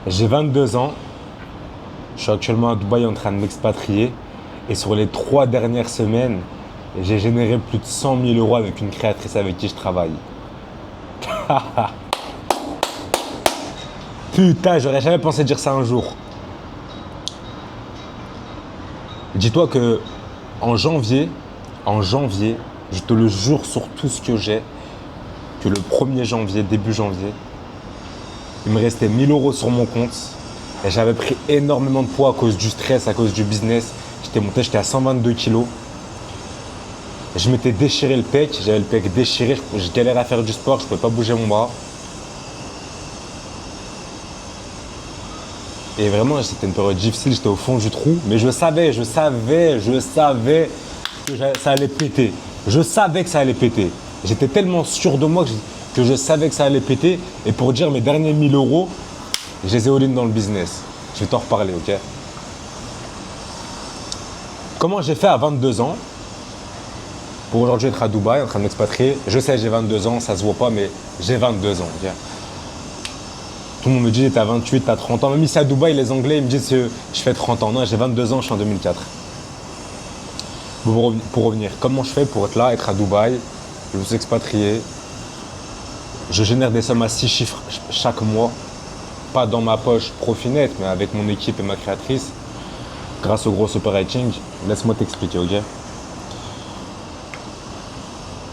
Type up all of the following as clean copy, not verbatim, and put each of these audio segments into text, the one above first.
J'ai 22 ans, je suis actuellement à Dubaï en train de m'expatrier et sur les 3 dernières semaines, j'ai généré plus de 100 000 euros avec une créatrice avec qui je travaille. Putain, j'aurais jamais pensé dire ça un jour. Dis-toi que en janvier, je te le jure sur tout ce que j'ai, que le 1er janvier, début janvier, il me restait 1000 euros sur mon compte et j'avais pris énormément de poids à cause du stress, à cause du business. J'étais à 122 kilos. Je m'étais déchiré le pec, j'avais le pec déchiré, je galérais à faire du sport, je ne pouvais pas bouger mon bras. Et vraiment, c'était une période difficile, j'étais au fond du trou, mais je savais que ça allait péter. Je savais que ça allait péter. J'étais tellement sûr de moi que je savais que ça allait péter. Et pour dire mes derniers 1000 euros, je les ai all-in dans le business. Je vais t'en reparler, ok? Comment j'ai fait à 22 ans pour aujourd'hui être à Dubaï, en train de m'expatrier? Je sais, j'ai 22 ans, ça se voit pas, mais j'ai 22 ans, ok? Tout le monde me dit t'as 28, t'as 30 ans. Même ici à Dubaï, les Anglais ils me disent que je fais 30 ans. Non, j'ai 22 ans, je suis en 2004. Pour revenir, comment je fais pour être là, être à Dubaï, je me suis expatrié. Je génère des sommes à 6 chiffres chaque mois. Pas dans ma poche profit net, mais avec mon équipe et ma créatrice. Grâce au gros operating. Laisse-moi t'expliquer, ok?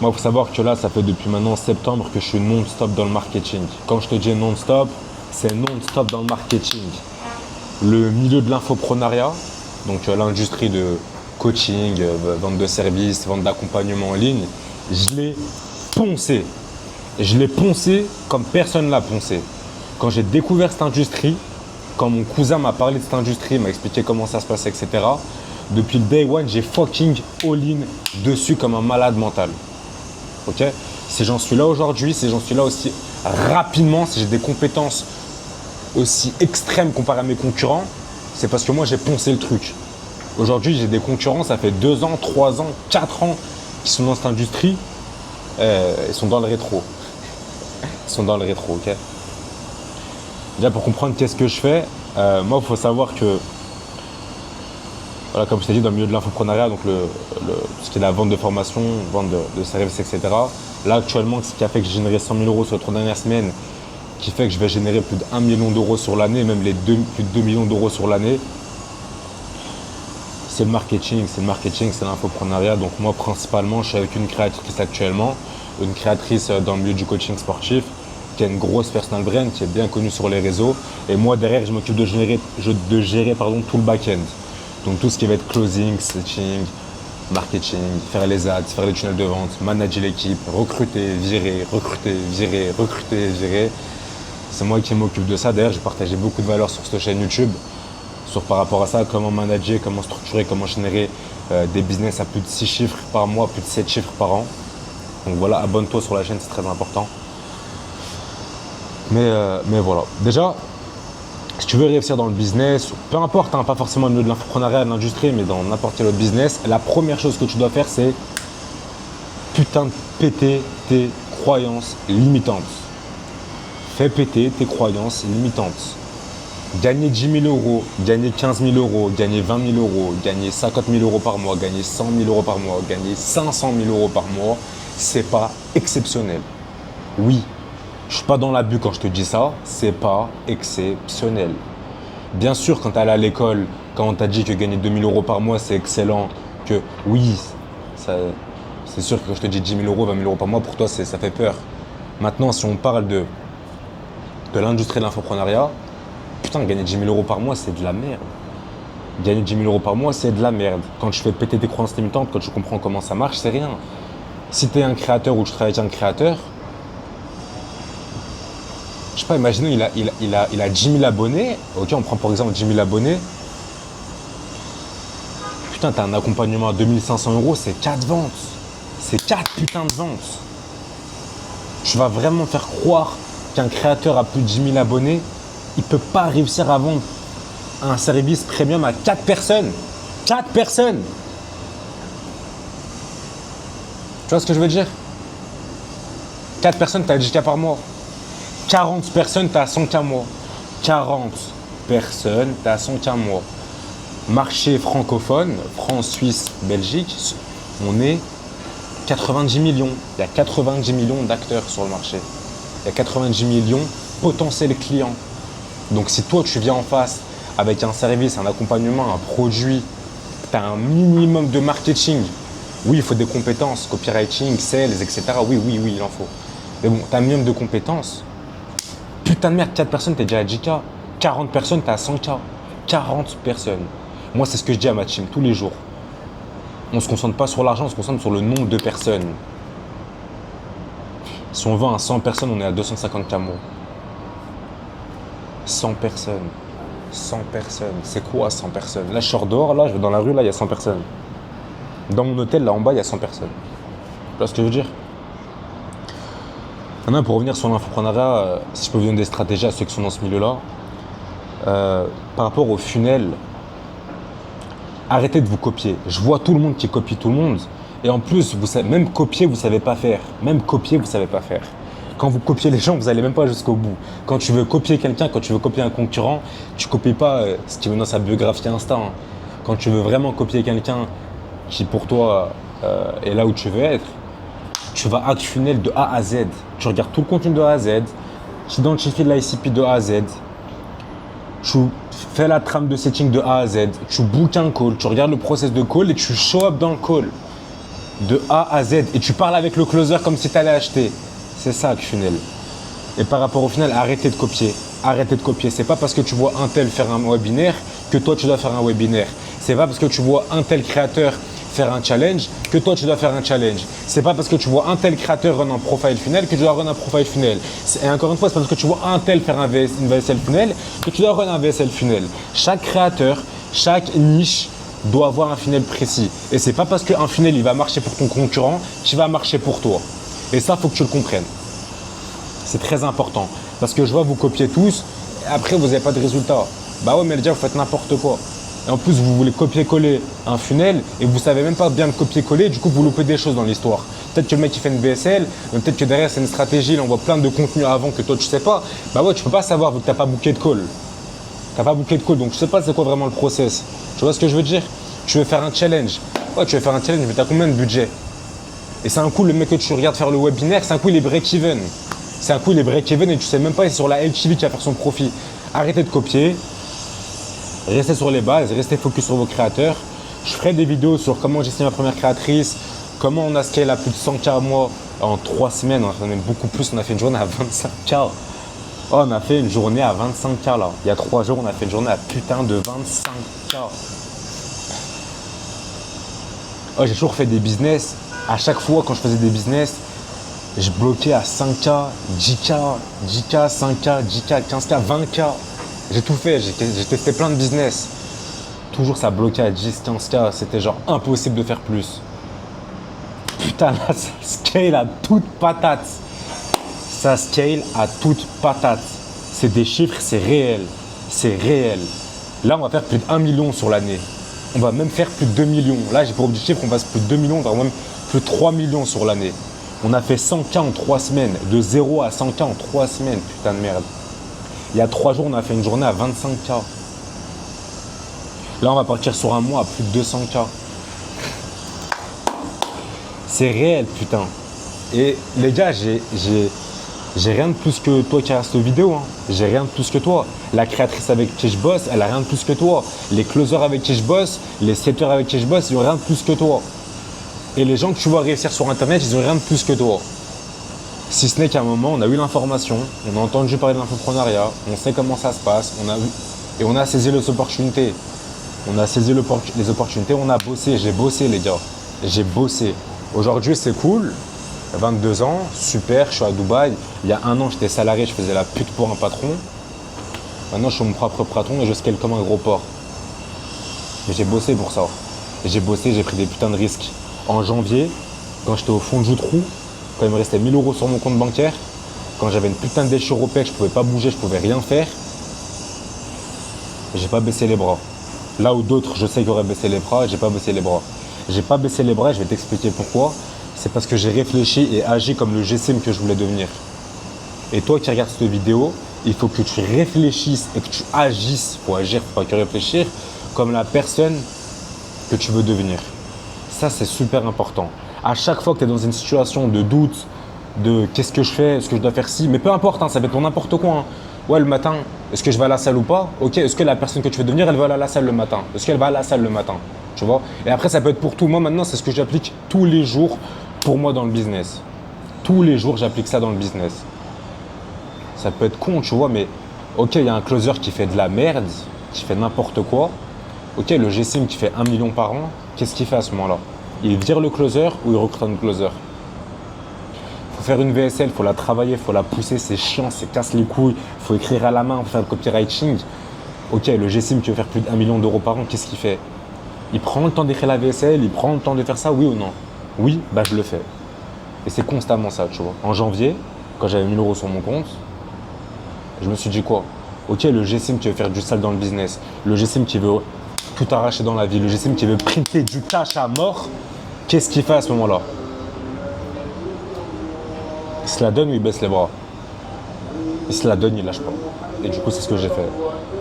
Moi, il faut savoir que là, ça fait depuis maintenant septembre que je suis non-stop dans le marketing. Quand je te dis non-stop, c'est non-stop dans le marketing. Le milieu de l'infoprenariat, donc l'industrie de coaching, vente de services, vente d'accompagnement en ligne, je l'ai poncé. Je l'ai poncé comme personne ne l'a poncé. Quand j'ai découvert cette industrie, quand mon cousin m'a parlé de cette industrie, m'a expliqué comment ça se passait, etc., depuis le day one, j'ai fucking all-in dessus comme un malade mental. Ok? Si j'en suis là aujourd'hui, si j'en suis là aussi rapidement, si j'ai des compétences aussi extrêmes comparé à mes concurrents, c'est parce que moi j'ai poncé le truc. Aujourd'hui, j'ai des concurrents, ça fait 2 ans, 3 ans, 4 ans qui sont dans cette industrie. Ils sont dans le rétro. Ils sont dans le rétro, ok? Déjà, pour comprendre qu'est-ce que je fais, moi, il faut savoir que, voilà, comme je t'ai dit, dans le milieu de l'infoprenariat, donc ce qui est la vente de formation, vente de services, etc. Là, actuellement, ce qui a fait que j'ai généré 100 000 euros sur les 3 dernières semaines, qui fait que je vais générer plus de 1 million d'euros sur l'année, même plus de 2 millions d'euros sur l'année, c'est le marketing, c'est l'infoprenariat. Donc moi, principalement, je suis avec une créatrice actuellement, une créatrice dans le milieu du coaching sportif, qui a une grosse personal brand, qui est bien connue sur les réseaux. Et moi, derrière, je m'occupe de gérer tout le back-end. Donc tout ce qui va être closing, setting, marketing, faire les ads, faire les tunnels de vente, manager l'équipe, recruter, virer, virer. C'est moi qui m'occupe de ça. D'ailleurs, j'ai partagé beaucoup de valeurs sur cette chaîne YouTube, par rapport à ça, comment manager, comment structurer, comment générer des business à plus de 6 chiffres par mois, plus de 7 chiffres par an. Donc voilà, abonne-toi sur la chaîne, c'est très important. Mais voilà. Déjà, si tu veux réussir dans le business, peu importe, hein, pas forcément le milieu de l'infoprenariat, de l'industrie, mais dans n'importe quel autre business, la première chose que tu dois faire, c'est putain de péter tes croyances limitantes. Fais péter tes croyances limitantes. Gagner 10 000 euros, gagner 15 000 euros, gagner 20 000 euros, gagner 50 000 euros par mois, gagner 100 000 euros par mois, gagner 500 000 euros par mois, c'est pas exceptionnel. Oui, je suis pas dans l'abus quand je te dis ça, c'est pas exceptionnel. Bien sûr, quand tu es allé à l'école, quand on t'a dit que gagner 2 000 euros par mois, c'est excellent, que oui, c'est sûr que quand je te dis 10 000 euros, 20 000 euros par mois, pour toi, ça fait peur. Maintenant, si on parle de l'industrie de l'infoprenariat, putain, gagner 10 000 euros par mois, c'est de la merde. Gagner 10 000 euros par mois, c'est de la merde. Quand je fais péter tes croyances limitantes, quand tu comprends comment ça marche, c'est rien. Si tu es un créateur ou tu travailles avec un créateur, je sais pas, imaginons, il a 10 000 abonnés. Ok, on prend par exemple 10 000 abonnés. Putain, tu as un accompagnement à 2 500 euros, c'est 4 ventes. C'est 4 putains de ventes. Tu vas vraiment faire croire qu'un créateur a plus de 10 000 abonnés, il ne peut pas réussir à vendre un service premium à 4 personnes. 4 personnes. Tu vois ce que je veux dire? 4 personnes, tu as 10K par mois. 40 personnes, tu as 100K par mois. 40 personnes, tu as 115 mois. Marché francophone, France, Suisse, Belgique, on est 90 millions. Il y a 90 millions d'acteurs sur le marché. Il y a 90 millions potentiels clients. Donc si toi tu viens en face avec un service, un accompagnement, un produit, tu as un minimum de marketing. Oui, il faut des compétences, copywriting, sales, etc. Oui, il en faut. Mais bon, tu as un minimum de compétences. Putain de merde, 4 personnes, tu es déjà à 10K. 40 personnes, tu es à 100K. 40 personnes. Moi, c'est ce que je dis à ma team tous les jours. On ne se concentre pas sur l'argent, on se concentre sur le nombre de personnes. Si on vend à 100 personnes, on est à 250 K mois. 100 personnes. 100 personnes. C'est quoi 100 personnes? Là, je sors dehors, là, je vais dans la rue, là, il y a 100 personnes. Dans mon hôtel, là en bas, il y a 100 personnes. Tu vois ce que je veux dire? Maintenant, pour revenir sur l'infoprenariat, si je peux vous donner des stratégies à ceux qui sont dans ce milieu-là, par rapport au funnel, arrêtez de vous copier. Je vois tout le monde qui copie tout le monde. Et en plus, vous savez, même copier, vous ne savez pas faire. Même copier, vous ne savez pas faire. Quand vous copiez les gens, vous n'allez même pas jusqu'au bout. Quand tu veux copier quelqu'un, quand tu veux copier un concurrent, tu ne copies pas ce qui est dans sa biographie Insta. Hein. Quand tu veux vraiment copier quelqu'un qui, pour toi, est là où tu veux être, tu vas hack funnel de A à Z. Tu regardes tout le contenu de A à Z, tu identifies l'ICP de A à Z, tu fais la trame de setting de A à Z, tu bookes un call, tu regardes le process de call et tu show up dans le call de A à Z et tu parles avec le closer comme si tu allais acheter. C'est ça hack funnel. Et par rapport au final, arrêtez de copier. Arrêtez de copier. C'est pas parce que tu vois un tel faire un webinaire que toi tu dois faire un webinaire. C'est pas parce que tu vois un tel créateur faire un challenge que toi tu dois faire un challenge. C'est pas parce que tu vois un tel créateur run un profile funnel que tu dois run un profile funnel. Et encore une fois, c'est pas parce que tu vois un tel faire une VSL funnel que tu dois run un VSL funnel. Chaque créateur, chaque niche doit avoir un funnel précis. Et c'est pas parce qu'un funnel il va marcher pour ton concurrent qu'il va marcher pour toi. Et ça, faut que tu le comprennes. C'est très important. Parce que je vois vous copier tous et après vous n'avez pas de résultat. Bah ouais, mais déjà vous faites n'importe quoi. Et en plus, vous voulez copier-coller un funnel et vous ne savez même pas bien le copier-coller, du coup, vous loupez des choses dans l'histoire. Peut-être que le mec il fait une BSL, mais peut-être que derrière c'est une stratégie, il envoie plein de contenu avant que toi tu sais pas. Bah ouais, tu peux pas savoir vu que tu n'as pas booké de call. Tu n'as pas booké de call, donc je sais pas c'est quoi vraiment le process. Tu vois ce que je veux dire? Tu veux faire un challenge. Ouais, tu veux faire un challenge, mais tu as combien de budget? Et c'est un coup, le mec que tu regardes faire le webinaire, c'est un coup, il est break-even. C'est un coup, il est break-even et tu sais même pas si c'est sur la LTV qui va faire son profit. Arrêtez de copier. Restez sur les bases, restez focus sur vos créateurs. Je ferai des vidéos sur comment j'ai signé ma première créatrice, comment on a scale à plus de 100K à mois en 3 semaines, on a fait même beaucoup plus, on a fait une journée à 25K. Oh, on a fait une journée à 25K là. Il y a 3 jours, on a fait une journée à putain de 25K. Oh, j'ai toujours fait des business. À chaque fois, quand je faisais des business, je bloquais à 5K, 10K, 10K, 5K, 10K, 15K, 20K. J'ai tout fait, j'ai testé plein de business. Toujours ça bloquait à 10, 15K, c'était genre impossible de faire plus. Putain là, ça scale à toute patate. Ça scale à toute patate. C'est des chiffres, c'est réel. C'est réel. Là, on va faire plus de 1 million sur l'année. On va même faire plus de 2 millions. Là, j'ai pour objectif qu'on fasse plus de 2 millions, on va même plus de 3 millions sur l'année. On a fait 100K en 3 semaines. De 0 à 100K en 3 semaines, putain de merde. Il y a 3 jours, on a fait une journée à 25K. Là, on va partir sur un mois à plus de 200K. C'est réel, putain. Et les gars, j'ai rien de plus que toi qui regarde cette vidéo. Hein. J'ai rien de plus que toi. La créatrice avec qui je bosse, elle a rien de plus que toi. Les closers avec qui je bosse, les setters avec qui je bosse, ils ont rien de plus que toi. Et les gens que tu vois réussir sur Internet, ils ont rien de plus que toi. Si ce n'est qu'à un moment, on a eu l'information, on a entendu parler de l'infoprenariat, on sait comment ça se passe, on a saisi les opportunités. On a saisi les opportunités, on a bossé. J'ai bossé, les gars. J'ai bossé. Aujourd'hui, c'est cool. 22 ans, super, je suis à Dubaï. Il y a 1 an, j'étais salarié, je faisais la pute pour un patron. Maintenant, je suis mon propre patron et je scale comme un gros porc. Mais j'ai bossé pour ça. J'ai bossé, j'ai pris des putains de risques. En janvier, quand j'étais au fond du trou, quand il me restait 1000 € sur mon compte bancaire, quand j'avais une putain de déchirure au pec, je pouvais pas bouger, je pouvais rien faire, j'ai pas baissé les bras. Là où d'autres, je sais qu'ils auraient baissé les bras, j'ai pas baissé les bras. J'ai pas baissé les bras et je vais t'expliquer pourquoi. C'est parce que j'ai réfléchi et agi comme le GSM que je voulais devenir. Et toi qui regardes cette vidéo, il faut que tu réfléchisses et que tu agisses. Il faut agir, il faut pas que réfléchir comme la personne que tu veux devenir. Ça, c'est super important. À chaque fois que tu es dans une situation de doute, de qu'est-ce que je fais, est-ce que je dois faire ci, mais peu importe, hein, ça peut être pour n'importe quoi. Hein. Ouais, le matin, est-ce que je vais à la salle ou pas? Ok, est-ce que la personne que tu veux devenir, elle va aller à la salle le matin? Est-ce qu'elle va à la salle le matin? Tu vois? Et après, ça peut être pour tout. Moi, maintenant, c'est ce que j'applique tous les jours pour moi dans le business. Tous les jours, j'applique ça dans le business. Ça peut être con, tu vois, mais ok, il y a un closer qui fait de la merde, qui fait n'importe quoi. Ok, le GSIM qui fait 1 million par an, qu'est-ce qu'il fait à ce moment-là? Il vire le closer ou il recrute un closer? Il faut faire une VSL, il faut la travailler, il faut la pousser, c'est chiant, c'est casse les couilles, il faut écrire à la main, il faut faire le copywriting. Ok, le GSIM qui veut faire plus d'1 million d'euros par an, qu'est-ce qu'il fait? Il prend le temps d'écrire la VSL, il prend le temps de faire ça, oui ou non? Oui, bah je le fais. Et c'est constamment ça, tu vois. En janvier, quand j'avais 1000 euros sur mon compte, je me suis dit quoi? Ok, le GSIM qui veut faire du sale dans le business, le GSIM qui veut tout arracher dans la vie, le GSIM qui veut printer du cash à mort, qu'est-ce qu'il fait à ce moment-là? Il se la donne ou il baisse les bras? Il se la donne, il lâche pas. Et du coup, c'est ce que j'ai fait.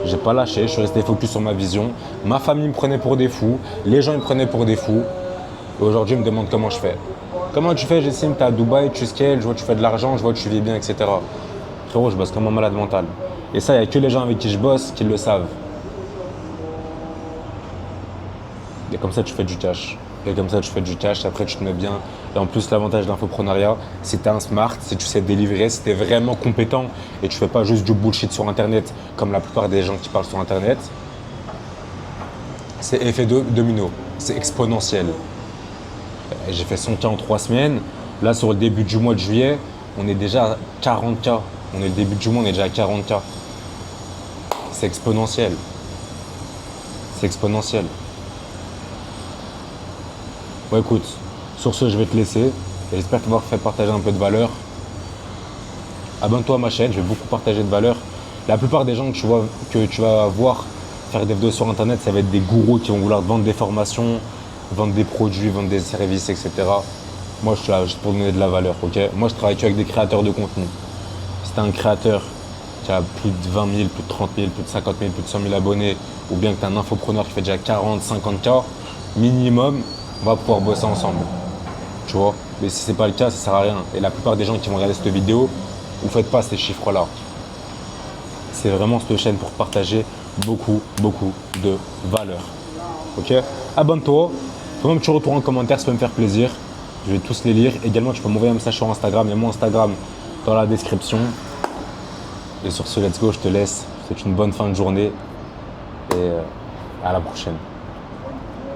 J'ai pas lâché, je suis resté focus sur ma vision. Ma famille me prenait pour des fous, les gens me prenaient pour des fous. Et aujourd'hui, ils me demandent comment je fais. Comment tu fais, Jessim? T'es à Dubaï, tu scales, je vois que tu fais de l'argent, je vois que tu vis bien, etc. Frérot, je bosse comme un malade mental. Et ça, il n'y a que les gens avec qui je bosse qui le savent. Et comme ça, tu fais du cash. Et comme ça, tu fais du cash, après, tu te mets bien. Et en plus, l'avantage de l'infoprenariat, si tu es un smart, si tu sais délivrer, si tu es vraiment compétent et tu fais pas juste du bullshit sur Internet, comme la plupart des gens qui parlent sur Internet, c'est effet domino, c'est exponentiel. J'ai fait 100K en 3 semaines. Là, sur le début du mois de juillet, on est déjà à 40K. On est le début du mois, on est déjà à 40K. C'est exponentiel. C'est exponentiel. Bon, écoute, sur ce, je vais te laisser. J'espère t'avoir fait partager un peu de valeur. Abonne-toi à ma chaîne, je vais beaucoup partager de valeur. La plupart des gens que tu vas voir faire des vidéos sur Internet, ça va être des gourous qui vont vouloir te vendre des formations, vendre des produits, vendre des services, etc. Moi, je suis là juste pour donner de la valeur, ok? Moi, je travaille avec des créateurs de contenu. Si tu es un créateur qui a plus de 20 000, plus de 30 000, plus de 50 000, plus de 100 000 abonnés, ou bien que tu es un infopreneur qui fait déjà 40, 50K, minimum, on va pouvoir bosser ensemble. Tu vois? Mais si ce n'est pas le cas, ça ne sert à rien. Et la plupart des gens qui vont regarder cette vidéo, vous ne faites pas ces chiffres-là. C'est vraiment cette chaîne pour partager beaucoup de valeur. Ok? Abonne-toi. Faut même que tu retournes en commentaire, ça peut me faire plaisir. Je vais tous les lire. Également, tu peux m'envoyer un message sur Instagram. Il y a mon Instagram dans la description. Et sur ce, let's go, je te laisse. C'est une bonne fin de journée et à la prochaine.